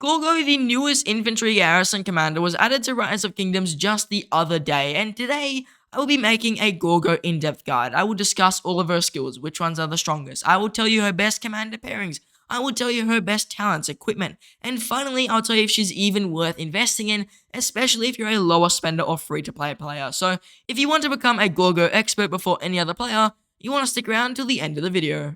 Gorgo, the newest infantry garrison commander, was added to Rise of Kingdoms just the other day, and today I will be making a Gorgo in-depth guide. I will discuss all of her skills, which ones are the strongest. I will tell you her best commander pairings. I will tell you her best talents, equipment, and finally I'll tell you if she's even worth investing in, especially if you're a lower spender or free-to-play player. So if you want to become a Gorgo expert before any other player, you want to stick around till the end of the video.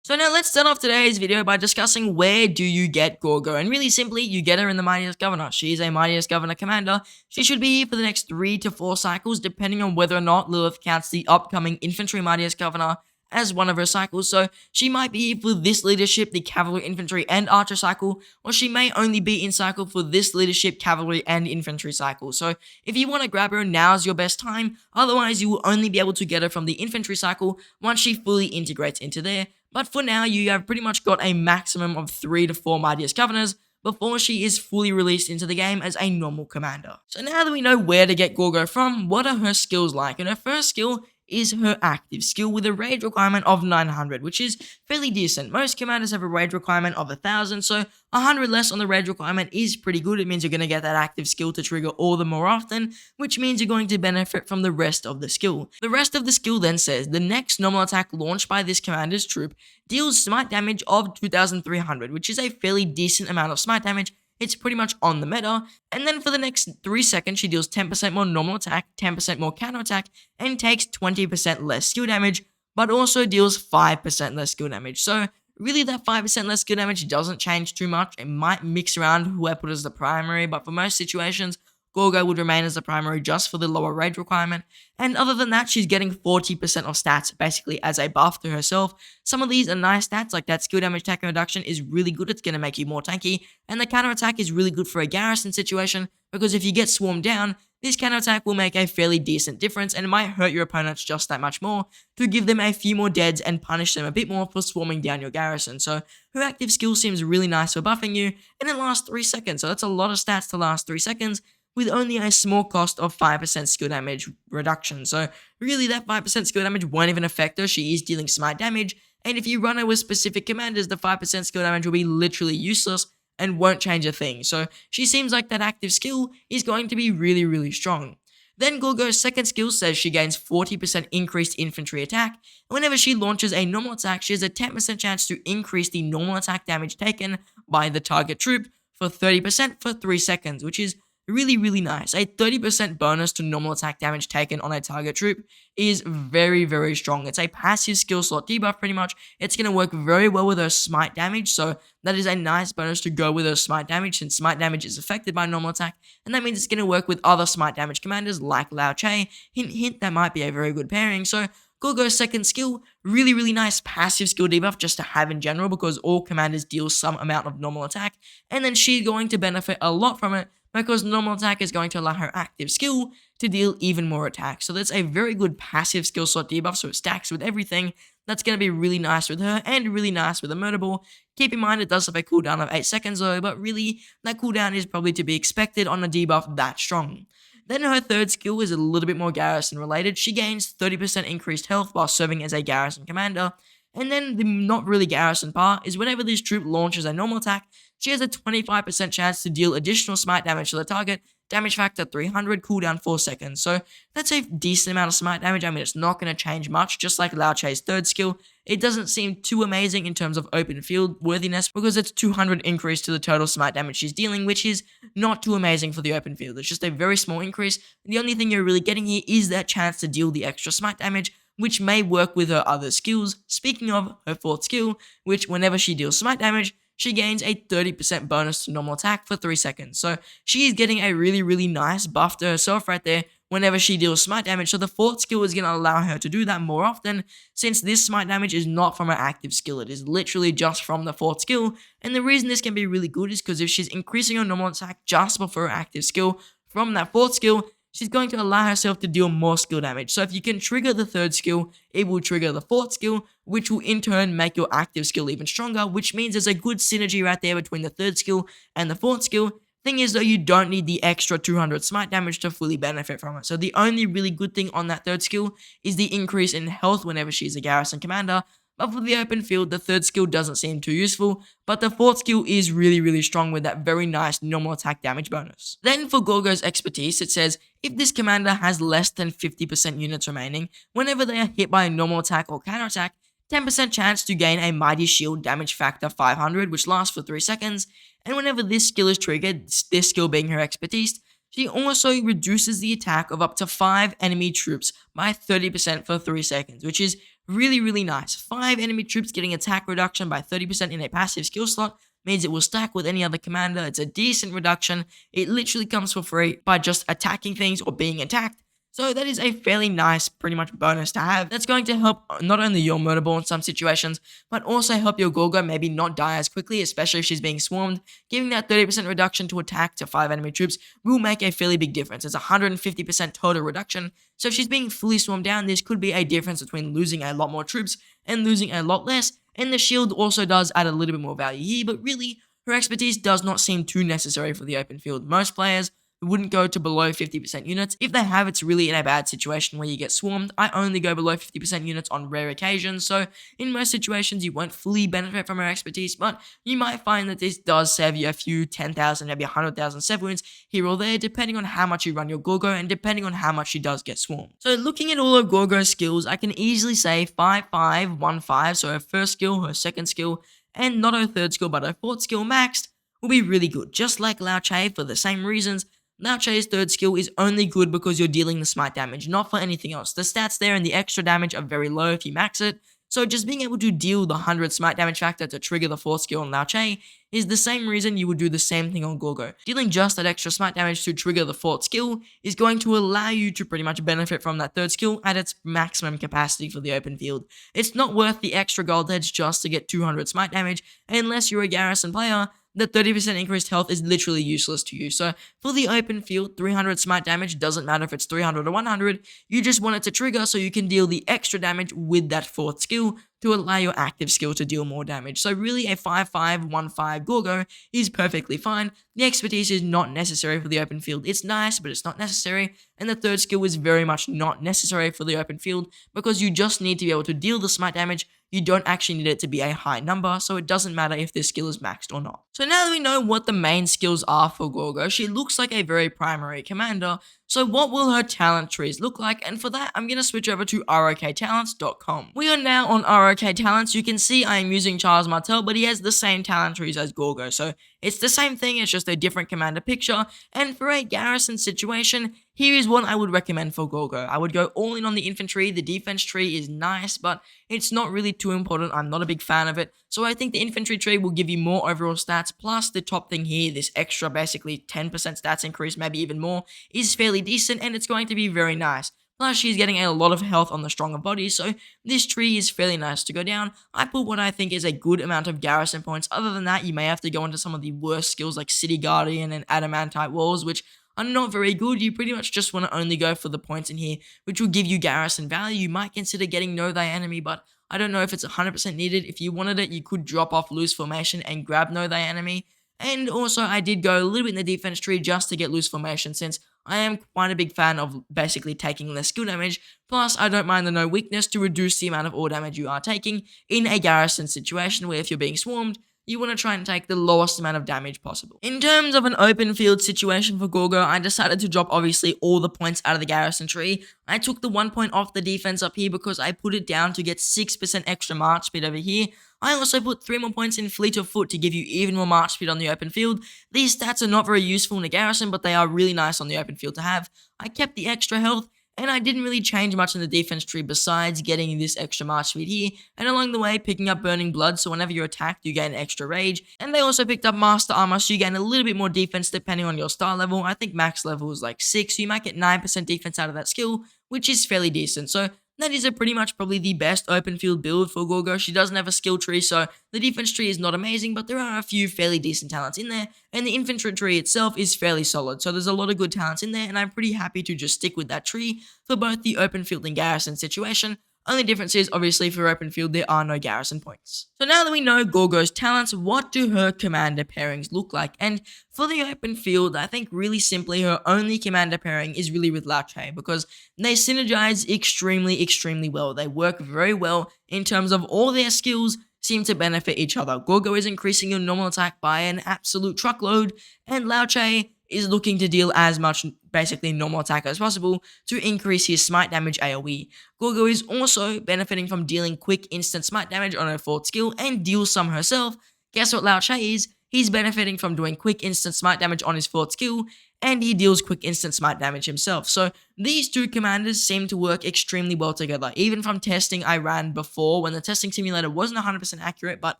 So now let's start off today's video by discussing where do you get Gorgo, and really simply, you get her in the Mightiest Governor. She is a Mightiest Governor commander. She should be here for the next 3 to 4 cycles, depending on whether or not Lilith counts the upcoming Infantry Mightiest Governor as one of her cycles. So she might be here for this leadership, the Cavalry, Infantry, and Archer cycle, or she may only be in cycle for this leadership, Cavalry, and Infantry cycle. So if you want to grab her, now's your best time. Otherwise, you will only be able to get her from the Infantry cycle once she fully integrates into there. But for now, you have pretty much got a maximum of 3 to 4 Mightiest Governors before she is fully released into the game as a normal commander. So now that we know where to get Gorgo from, what are her skills like? And her first skill is her active skill with a rage requirement of 900, which is fairly decent. Most commanders have a rage requirement of 1000, so 100 less on the rage requirement is pretty good. It means you're going to get that active skill to trigger all the more often, which means you're going to benefit from the rest of the skill. The rest of the skill then says, the next normal attack launched by this commander's troop deals smite damage of 2300, which is a fairly decent amount of smite damage. It's pretty much on the meta, and then for the next 3 seconds, she deals 10% more normal attack, 10% more counter attack, and takes 20% less skill damage, but also deals 5% less skill damage. So really that 5% less skill damage doesn't change too much. It might mix around who I put as the primary, but for most situations, Gorgo would remain as the primary just for the lower rage requirement, and other than that, she's getting 40% of stats basically as a buff to herself. Some of these are nice stats, like that skill damage attack reduction is really good, it's going to make you more tanky, and the counter attack is really good for a Garrison situation, because if you get swarmed down, this counter attack will make a fairly decent difference, and it might hurt your opponents just that much more to give them a few more deads and punish them a bit more for swarming down your Garrison. So her active skill seems really nice for buffing you, and it lasts 3 seconds, so that's a lot of stats to last 3 seconds, with only a small cost of 5% skill damage reduction. So really that 5% skill damage won't even affect her, she is dealing smite damage, and if you run her with specific commanders, the 5% skill damage will be literally useless and won't change a thing. So she seems like that active skill is going to be really strong. Then Gorgo's second skill says she gains 40% increased infantry attack. Whenever she launches a normal attack, she has a 10% chance to increase the normal attack damage taken by the target troop for 30% for 3 seconds, which is really nice. A 30% bonus to normal attack damage taken on a target troop is very strong. It's a passive skill slot debuff pretty much. It's going to work very well with her smite damage, so that is a nice bonus to go with her smite damage, since smite damage is affected by normal attack, and that means it's going to work with other smite damage commanders like Lao Che. Hint, that might be a very good pairing. So Gorgo's second skill, really nice passive skill debuff just to have in general, because all commanders deal some amount of normal attack, and then she's going to benefit a lot from it, because normal attack is going to allow her active skill to deal even more attack. So that's a very good passive skill slot debuff, so it stacks with everything. That's going to be really nice with her, and really nice with a murderable. Keep in mind it does have a cooldown of 8 seconds though, but really, that cooldown is probably to be expected on a debuff that strong. Then her third skill is a little bit more Garrison related. She gains 30% increased health while serving as a Garrison commander. And then the not really Garrison part is whenever this troop launches a normal attack, she has a 25% chance to deal additional smite damage to the target, damage factor 300, cooldown 4 seconds. So that's a decent amount of smite damage. I mean, it's not going to change much, just like Lao Che's third skill. It doesn't seem too amazing in terms of open field worthiness, because it's 200 increase to the total smite damage she's dealing, which is not too amazing for the open field. It's just a very small increase. The only thing you're really getting here is that chance to deal the extra smite damage, which may work with her other skills. Speaking of her fourth skill, which whenever she deals smite damage, she gains a 30% bonus to normal attack for 3 seconds. So she is getting a really nice buff to herself right there whenever she deals smite damage. So the fourth skill is going to allow her to do that more often, since this smite damage is not from her active skill. It is literally just from the fourth skill. And the reason this can be really good is because if she's increasing her normal attack just before her active skill from that fourth skill, she's going to allow herself to deal more skill damage. So if you can trigger the third skill, it will trigger the fourth skill, which will in turn make your active skill even stronger, which means there's a good synergy right there between the third skill and the fourth skill. Thing is though, you don't need the extra 200 smite damage to fully benefit from it. So the only really good thing on that third skill is the increase in health whenever she's a Garrison commander, But for the open field, the third skill doesn't seem too useful, but the fourth skill is really strong with that very nice normal attack damage bonus. Then for Gorgo's expertise, it says, if this commander has less than 50% units remaining, whenever they are hit by a normal attack or counterattack, 10% chance to gain a Mighty Shield damage factor 500, which lasts for 3 seconds, and whenever this skill is triggered, this skill being her expertise, she also reduces the attack of up to 5 enemy troops by 30% for 3 seconds, which is really nice. 5 enemy troops getting attack reduction by 30% in a passive skill slot means it will stack with any other commander. It's a decent reduction. It literally comes for free by just attacking things or being attacked. So that is a fairly nice, pretty much bonus to have. That's going to help not only your murder ball in some situations, but also help your Gorgo maybe not die as quickly, especially if she's being swarmed. Giving that 30% reduction to attack to 5 enemy troops will make a fairly big difference. It's 150% total reduction. So if she's being fully swarmed down, this could be a difference between losing a lot more troops and losing a lot less. And the shield also does add a little bit more value here, but really, her expertise does not seem too necessary for the open field. Most players wouldn't go to below 50% units. If they have, it's really in a bad situation where you get swarmed. I only go below 50% units on rare occasions, so in most situations you won't fully benefit from her expertise, but you might find that this does save you a few 10,000, maybe 100,000 save wounds here or there, depending on how much you run your Gorgo and depending on how much she does get swarmed. So looking at all of Gorgo's skills, I can easily say 5-5-1-5, so her first skill, her second skill, and not her third skill but her fourth skill maxed will be really good. Just like Lao Che, for the same reasons, Lao Che's third skill is only good because you're dealing the smite damage, not for anything else. The stats there and the extra damage are very low if you max it, so just being able to deal the 100 smite damage factor to trigger the fourth skill on Lao Che is the same reason you would do the same thing on Gorgo. Dealing just that extra smite damage to trigger the fourth skill is going to allow you to pretty much benefit from that third skill at its maximum capacity for the open field. It's not worth the extra gold edge just to get 200 smite damage, unless you're a Garrison player. The 30% increased health is literally useless to you. So for the open field, 300 smite damage doesn't matter if it's 300 or 100. You just want it to trigger so you can deal the extra damage with that fourth skill to allow your active skill to deal more damage. So really a 5-5-1-5 Gorgo is perfectly fine. The expertise is not necessary for the open field. It's nice, but it's not necessary. And the third skill is very much not necessary for the open field because you just need to be able to deal the smite damage. You don't actually need it to be a high number, so it doesn't matter if this skill is maxed or not. So now that we know what the main skills are for Gorgo, she looks like a very primary commander. So what will her talent trees look like? And for that, I'm going to switch over to roktalents.com. We are now on ROK Talents. You can see I am using Charles Martel, but he has the same talent trees as Gorgo. So it's the same thing, it's just a different commander picture. And for a Garrison situation, here is what I would recommend for Gorgo. I would go all in on the infantry. The defense tree is nice, but it's not really too important. I'm not a big fan of it. So I think the infantry tree will give you more overall stats. Plus the top thing here, this extra basically 10% stats increase, maybe even more, is fairly decent and it's going to be very nice. Plus, she's getting a lot of health on the stronger body, so this tree is fairly nice to go down. I put what I think is a good amount of Garrison points. Other than that, you may have to go into some of the worst skills like City Guardian and Adamantite Walls, which are not very good. You pretty much just want to only go for the points in here, which will give you Garrison value. You might consider getting Know Thy Enemy, but I don't know if it's 100% needed. If you wanted it, you could drop off Loose Formation and grab Know Thy Enemy. And also, I did go a little bit in the defense tree just to get Loose Formation, since I am quite a big fan of basically taking less skill damage. Plus, I don't mind the No Weakness to reduce the amount of all damage you are taking in a Garrison situation where if you're being swarmed, you want to try and take the lowest amount of damage possible. In terms of an open field situation for Gorgo, I decided to drop obviously all the points out of the Garrison tree. I took the 1 point off the defense up here because I put it down to get 6% extra march speed over here. I also put 3 more points in Fleet of Foot to give you even more march speed on the open field. These stats are not very useful in a Garrison, but they are really nice on the open field to have. I kept the extra health, and I didn't really change much in the defense tree besides getting this extra march speed here, and along the way picking up Burning Blood, so whenever you're attacked you gain extra rage, and they also picked up Master Armor, so you gain a little bit more defense depending on your star level. I think max level is like 6, so you might get 9% defense out of that skill, which is fairly decent. So that is pretty much probably the best open field build for Gorgo. She doesn't have a skill tree, so the defense tree is not amazing, but there are a few fairly decent talents in there, and the infantry tree itself is fairly solid, so there's a lot of good talents in there, and I'm pretty happy to just stick with that tree for both the open field and Garrison situation. Only difference is, obviously, for open field, there are no Garrison points. So now that we know Gorgo's talents, what do her commander pairings look like? And for the open field, I think really simply her only commander pairing is really with Lao Che, because they synergize extremely well. They work very well in terms of all their skills seem to benefit each other. Gorgo is increasing your normal attack by an absolute truckload, and Lao Che is looking to deal as much basically normal attack as possible to increase his smite damage AoE. Gorgo is also benefiting from dealing quick instant smite damage on her 4th skill and deals some herself. Guess what Lao Che is? He's benefiting from doing quick instant smite damage on his 4th skill, and he deals quick instant smite damage himself. So these two commanders seem to work extremely well together. Even from testing I ran before, when the testing simulator wasn't 100% accurate, but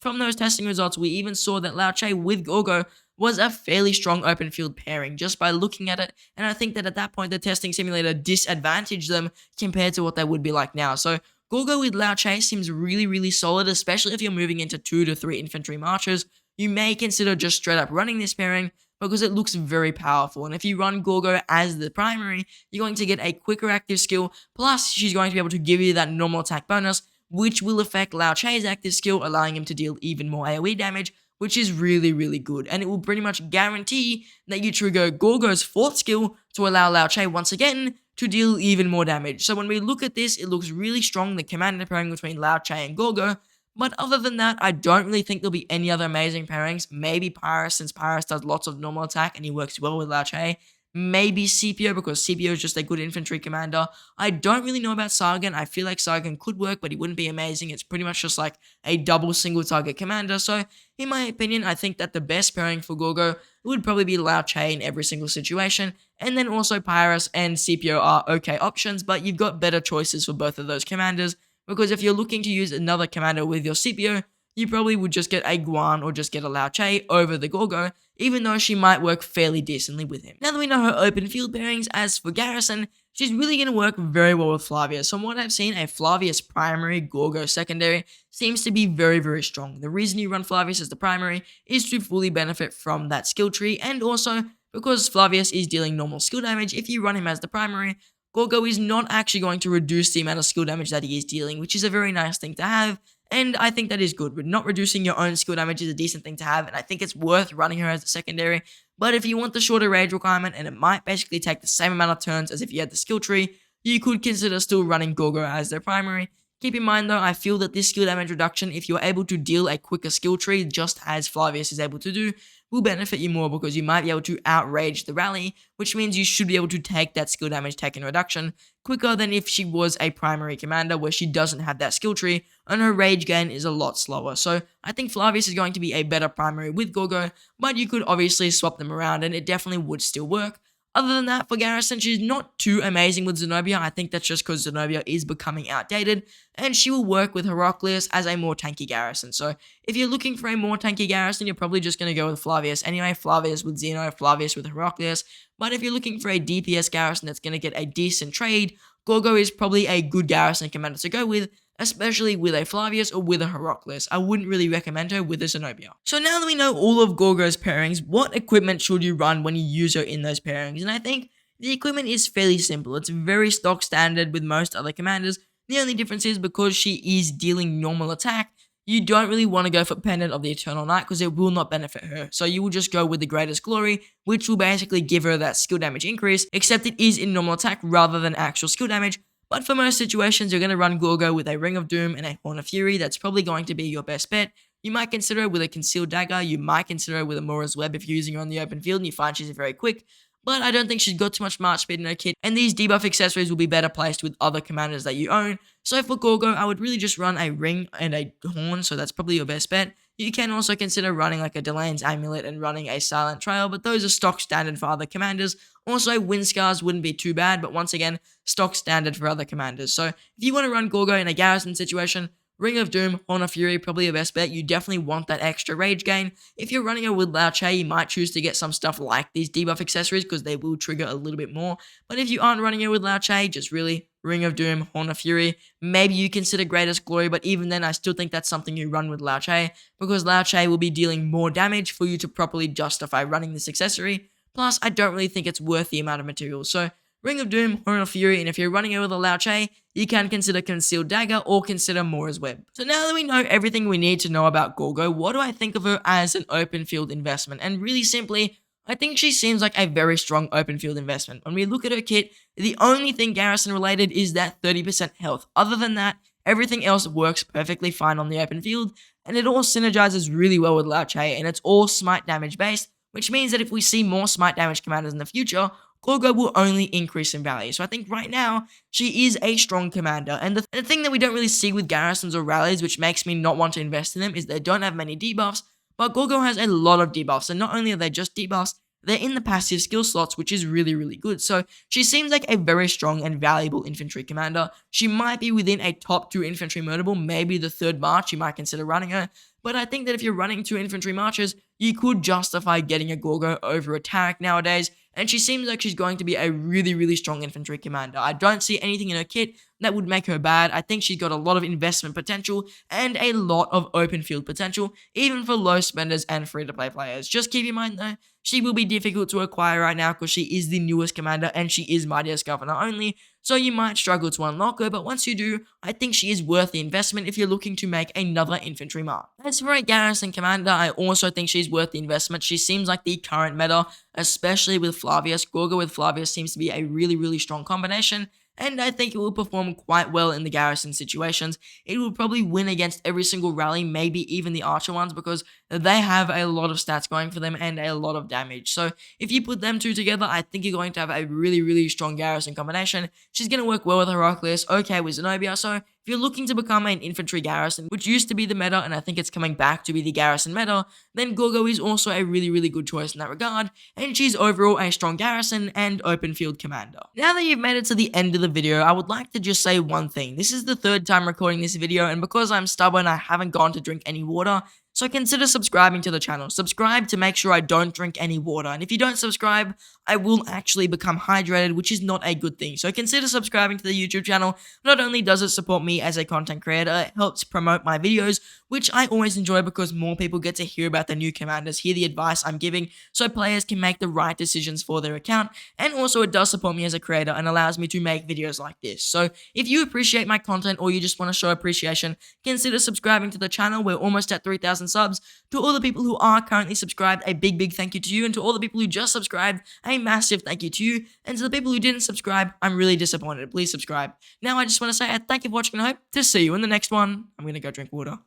from those testing results, we even saw that Lao Che with Gorgo was a fairly strong open field pairing just by looking at it, and I think that at that point the testing simulator disadvantaged them compared to what they would be like now. So Gorgo with Lao Che seems really solid, especially if you're moving into 2 to 3 infantry marches. You may consider just straight up running this pairing because it looks very powerful, and if you run Gorgo as the primary, you're going to get a quicker active skill, plus she's going to be able to give you that normal attack bonus, which will affect Lao Che's active skill, allowing him to deal even more AoE damage, which is really good, and it will pretty much guarantee that you trigger Gorgo's 4th skill to allow Lao Che once again to deal even more damage. So when we look at this, it looks really strong, the commander pairing between Lao Che and Gorgo, but other than that, I don't really think there'll be any other amazing pairings. Maybe Pyrus, since Pyrus does lots of normal attack and he works well with Lao Che. Maybe Scipio, because Scipio is just a good infantry commander. I don't really know about Sargon. I feel like Sargon could work, but he wouldn't be amazing. It's pretty much just like a double single target commander. So, in my opinion, I think that the best pairing for Gorgo would probably be Lao Che in every single situation. And then also Pyrus and Scipio are okay options, but you've got better choices for both of those commanders. Because if you're looking to use another commander with your Scipio, you probably would just get a Guan or just get a Lao Che over the Gorgo, even though she might work fairly decently with him. Now that we know her open field pairings, as for Garrison, she's really going to work very well with Flavius. From what I've seen, a Flavius primary, Gorgo secondary seems to be very strong. The reason you run Flavius as the primary is to fully benefit from that skill tree, and also because Flavius is dealing normal skill damage, if you run him as the primary, Gorgo is not actually going to reduce the amount of skill damage that he is dealing, which is a very nice thing to have, and I think that is good. But not reducing your own skill damage is a decent thing to have, and I think it's worth running her as a secondary. But if you want the shorter rage requirement, and it might basically take the same amount of turns as if you had the skill tree, you could consider still running Gorgo as their primary. Keep in mind though, I feel that this skill damage reduction, if you're able to deal a quicker skill tree, just as Flavius is able to do, will benefit you more because you might be able to outrage the rally, which means you should be able to take that skill damage taken reduction quicker than if she was a primary commander where she doesn't have that skill tree and her rage gain is a lot slower. So I think Flavius is going to be a better primary with Gorgo, but you could obviously swap them around and it definitely would still work. Other than that, for Garrison, she's not too amazing with Zenobia. I think that's just because Zenobia is becoming outdated, and she will work with Heraclius as a more tanky Garrison. So if you're looking for a more tanky Garrison, you're probably just going to go with Flavius. Anyway, Flavius with Zeno, Flavius with Heraclius. But if you're looking for a DPS Garrison that's going to get a decent trade, Gorgo is probably a good Garrison commander to go with, especially with a Flavius or with a Heraclius. I wouldn't really recommend her with a Zenobia. So now that we know all of Gorgo's pairings, what equipment should you run when you use her in those pairings? And I think the equipment is fairly simple. It's very stock standard with most other commanders. The only difference is because she is dealing normal attack, you don't really want to go for Pendant of the Eternal Night because it will not benefit her. So you will just go with the Greatest Glory, which will basically give her that skill damage increase, except it is in normal attack rather than actual skill damage. But for most situations, you're going to run Gorgo with a Ring of Doom and a Horn of Fury. That's probably going to be your best bet. You might consider it with a Concealed Dagger. You might consider it with a Mora's Web if you're using her on the open field and you find she's very quick. But I don't think she's got too much March speed in her kit, and these debuff accessories will be better placed with other commanders that you own. So for Gorgo, I would really just run a Ring and a Horn, so that's probably your best bet. You can also consider running like a Delane's Amulet and running a Silent Trail, but those are stock standard for other commanders. Also, Wind Scars wouldn't be too bad, but once again, stock standard for other commanders. So if you want to run Gorgo in a Garrison situation, Ring of Doom, Horn of Fury, probably your best bet. You definitely want that extra rage gain. If you're running it with Lao Che, you might choose to get some stuff like these debuff accessories because they will trigger a little bit more. But if you aren't running it with Lao Che, just really Ring of Doom, Horn of Fury. Maybe you consider Greatest Glory, but even then, I still think that's something you run with Lao Che because Lao Che will be dealing more damage for you to properly justify running this accessory. Plus, I don't really think it's worth the amount of materials. So Ring of Doom, Horn of Fury, and if you're running it with a Lao Che, you can consider Concealed Dagger or consider Mora's Web. So now that we know everything we need to know about Gorgo, what do I think of her as an open field investment? And really simply, I think she seems like a very strong open field investment. When we look at her kit, the only thing Garrison related is that 30% health. Other than that, everything else works perfectly fine on the open field, and it all synergizes really well with Lao Che, and it's all smite damage based, which means that if we see more smite damage commanders in the future, Gorgo will only increase in value. So I think right now, she is a strong commander. And the thing that we don't really see with Garrisons or rallies, which makes me not want to invest in them, is they don't have many debuffs, but Gorgo has a lot of debuffs. And not only are they just debuffs, they're in the passive skill slots, which is really, really good. So she seems like a very strong and valuable infantry commander. She might be within a top 2 infantry mutable, maybe the 3rd march, you might consider running her. But I think that if you're running 2 infantry marches, you could justify getting a Gorgo over a Tarek nowadays, and she seems like she's going to be a really, really strong infantry commander. I don't see anything in her kit that would make her bad. I think she's got a lot of investment potential and a lot of open field potential, even for low spenders and free-to-play players. Just keep in mind though, she will be difficult to acquire right now because she is the newest commander and she is Mightiest Governor only, so you might struggle to unlock her, but once you do, I think she is worth the investment if you're looking to make another infantry mark. As for a Garrison commander, I also think she's worth the investment. She seems like the current meta, especially with Flavius. Gorgo with Flavius seems to be a really, really strong combination, and I think it will perform quite well in the Garrison situations. It will probably win against every single rally, maybe even the Archer ones, because they have a lot of stats going for them and a lot of damage. So if you put them two together, I think you're going to have a really, really strong Garrison combination. She's going to work well with Heraclius, okay with Zenobia, so if you're looking to become an infantry Garrison, which used to be the meta, and I think it's coming back to be the Garrison meta, then Gorgo is also a really, really good choice in that regard, and she's overall a strong Garrison and open field commander. Now that you've made it to the end of the video, I would like to just say one thing. This is the 3rd time recording this video, and because I'm stubborn, I haven't gone to drink any water, so consider subscribing to the channel. Subscribe to make sure I don't drink any water. And if you don't subscribe, I will actually become hydrated, which is not a good thing. So consider subscribing to the YouTube channel. Not only does it support me as a content creator, it helps promote my videos, which I always enjoy because more people get to hear about the new commanders, hear the advice I'm giving, so players can make the right decisions for their account. And also it does support me as a creator and allows me to make videos like this. So if you appreciate my content or you just want to show appreciation, consider subscribing to the channel. We're almost at 3,000 subs. To all the people who are currently subscribed, a big, big thank you to you. And to all the people who just subscribed, a massive thank you to you. And to the people who didn't subscribe, I'm really disappointed. Please subscribe. Now I just want to say thank you for watching and I hope to see you in the next one. I'm going to go drink water.